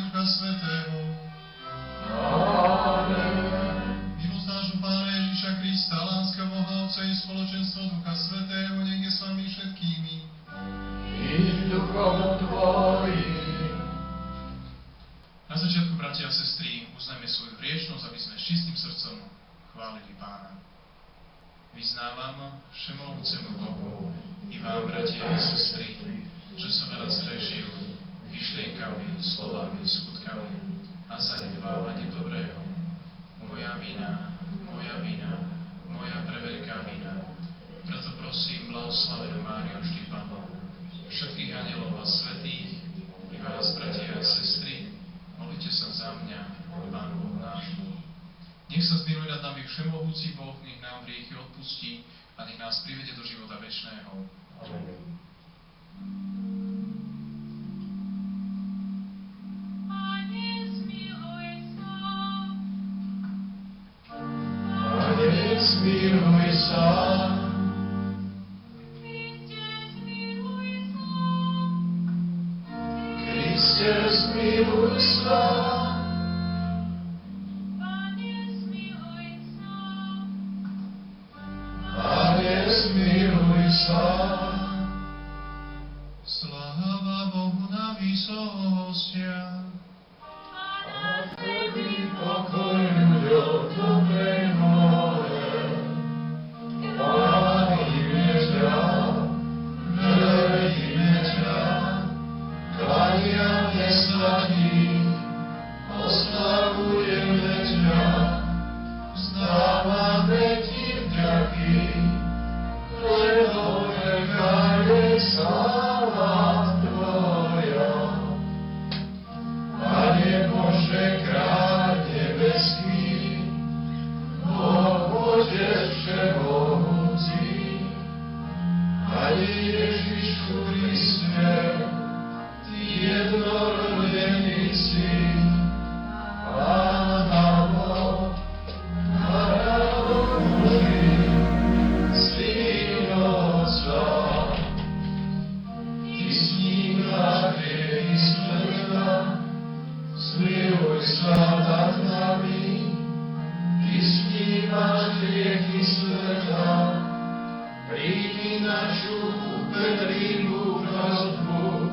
Ducha Svätého. Amen. Milosť nášho Pána Ježiša Krista, láska Boha Otca i spoločenstvo Ducha Svätého, nech je s vami všetkými. I s duchom tvojim. Na začiatku, bratia a sestry, uznajme svoju hriešnosť, aby sme s čistým srdcom chválili Pána. Vyznávam všemohúcemu Bohu i vám, bratia a sestry, že som veľa zhrešil myšlienkami, slovami, skutkami a zanedbávanie dobrého. Moja vina, moja preveľká vina. Preto prosím, blahoslavenú Máriu, vždy Pannu, všetkých anjelov a svätých, i vás, bratia a sestry, modlite sa za mňa, Pánu Bohu nášmu. Nech sa zmiluje nad nami všemohúci Boh, nech nám hriechy odpustí a nech nás privedie do života večného. Amen. Zmiluj sa. Kriste, zmiluj sa. Pane, zmiluj sa. Sláva Bohu na výsostiach. A Tebe pokoj ľuďom dobrej vôle. Chválime ťa, velebíme ťa, kláňame sa ti, oslavujeme ťa, vzdávame ti vďaky, lebo veľká je sláva tvoja. Pane Bože, kráľ nebeský, Boh Otec všemohúci, Pane Ježišu Kriste, Ty jednorodený Syn, Pána Boh, Pána Boží, Syn Otca, Ty snímaš hriechy sveta, zmiluj sa nad nami. Ty snímaš hriechy sveta, príjmi našu úpedlivú prosbu